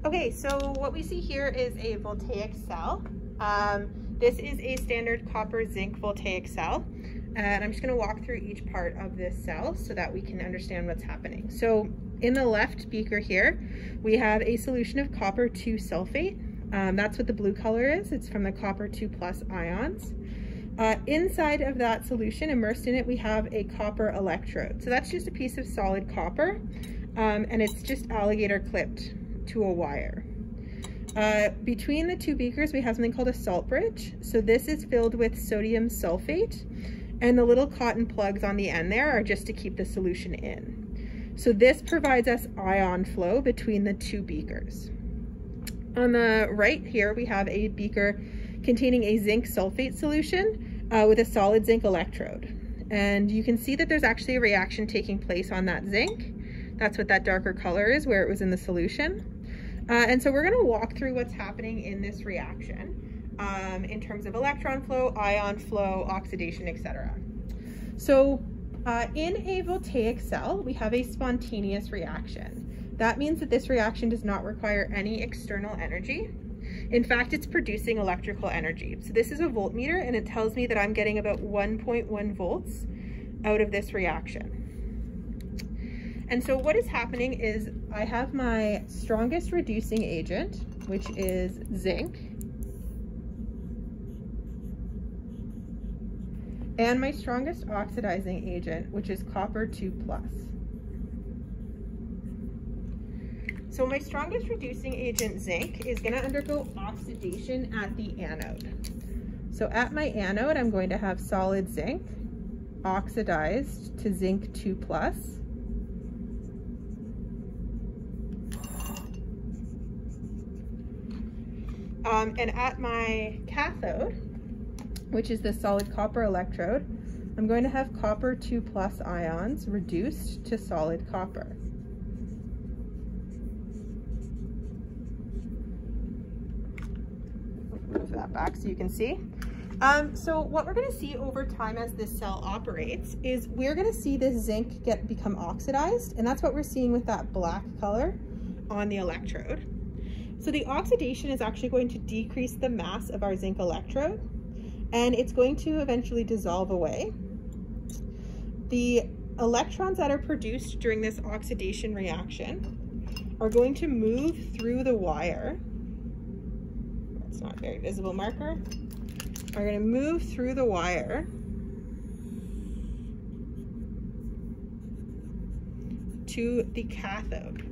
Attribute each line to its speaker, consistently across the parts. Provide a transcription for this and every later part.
Speaker 1: Okay, so what we see here is a voltaic cell. This is a standard copper zinc voltaic cell. And I'm just going to walk through each part of this cell so that we can understand what's happening. So in the left beaker here, we have a solution of copper 2 sulfate. That's what the blue color is. It's from the copper 2+ ions. Inside of that solution, immersed in it, we have a copper electrode. So that's just a piece of solid copper, and it's just alligator clipped to a wire. Between the two beakers, we have something called a salt bridge. So this is filled with sodium sulfate, and the little cotton plugs on the end there are just to keep the solution in. So this provides us ion flow between the two beakers. On the right here, we have a beaker containing a zinc sulfate solution with a solid zinc electrode. And you can see that there's actually a reaction taking place on that zinc. That's what that darker color is, where it was in the solution. And so we're going to walk through what's happening in this reaction in terms of electron flow, ion flow, oxidation, etc. So in a voltaic cell, we have a spontaneous reaction. That means that this reaction does not require any external energy. In fact, it's producing electrical energy. So this is a voltmeter, and it tells me that I'm getting about 1.1 volts out of this reaction. And so what is happening is I have my strongest reducing agent, which is zinc, and my strongest oxidizing agent, which is copper 2+. So my strongest reducing agent, zinc, is going to undergo oxidation at the anode. So at my anode, I'm going to have solid zinc oxidized to zinc 2+. And at my cathode, which is the solid copper electrode, I'm going to have copper 2+ ions reduced to solid copper. Move that back so you can see. So what we're going to see over time as this cell operates is we're going to see this zinc become oxidized, and that's what we're seeing with that black color on the electrode. So the oxidation is actually going to decrease the mass of our zinc electrode, and it's going to eventually dissolve away. The electrons that are produced during this oxidation reaction are going to move through the wire. That's not a very visible marker. Are going to move through the wire to the cathode.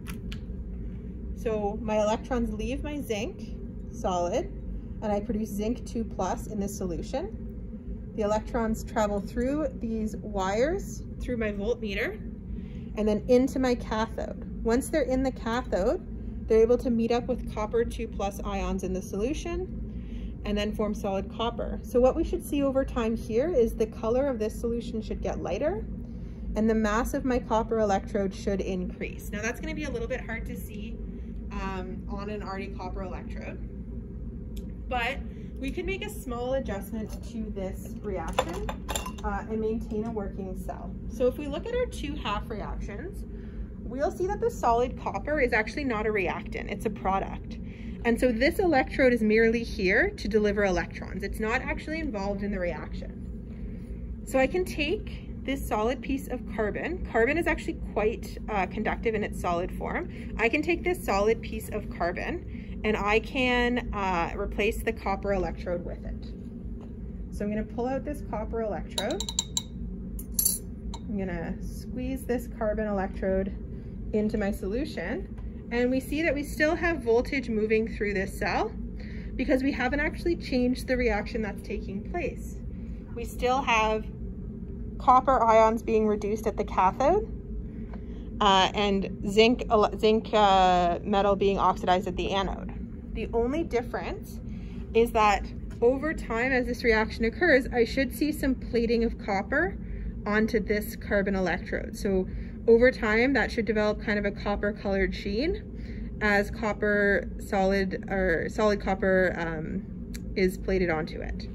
Speaker 1: So my electrons leave my zinc solid, and I produce zinc 2+ in this solution. The electrons travel through these wires, through my voltmeter, and then into my cathode. Once they're in the cathode, they're able to meet up with copper 2+ ions in the solution, and then form solid copper. So what we should see over time here is the color of this solution should get lighter, and the mass of my copper electrode should increase. Now that's going to be a little bit hard to see on an already copper electrode, but we can make a small adjustment to this reaction and maintain a working cell. So if we look at our two half reactions, we'll see that the solid copper is actually not a reactant, it's a product. And so this electrode is merely here to deliver electrons. It's not actually involved in the reaction. So I can take this solid piece of carbon. Carbon is actually quite conductive in its solid form. I can take this solid piece of carbon and I can replace the copper electrode with it. So I'm going to pull out this copper electrode. I'm going to squeeze this carbon electrode into my solution, and we see that we still have voltage moving through this cell because we haven't actually changed the reaction that's taking place. We still have copper ions being reduced at the cathode and zinc metal being oxidized at the anode. The only difference is that over time, as this reaction occurs, I should see some plating of copper onto this carbon electrode. So over time, that should develop kind of a copper colored sheen as solid copper is plated onto it.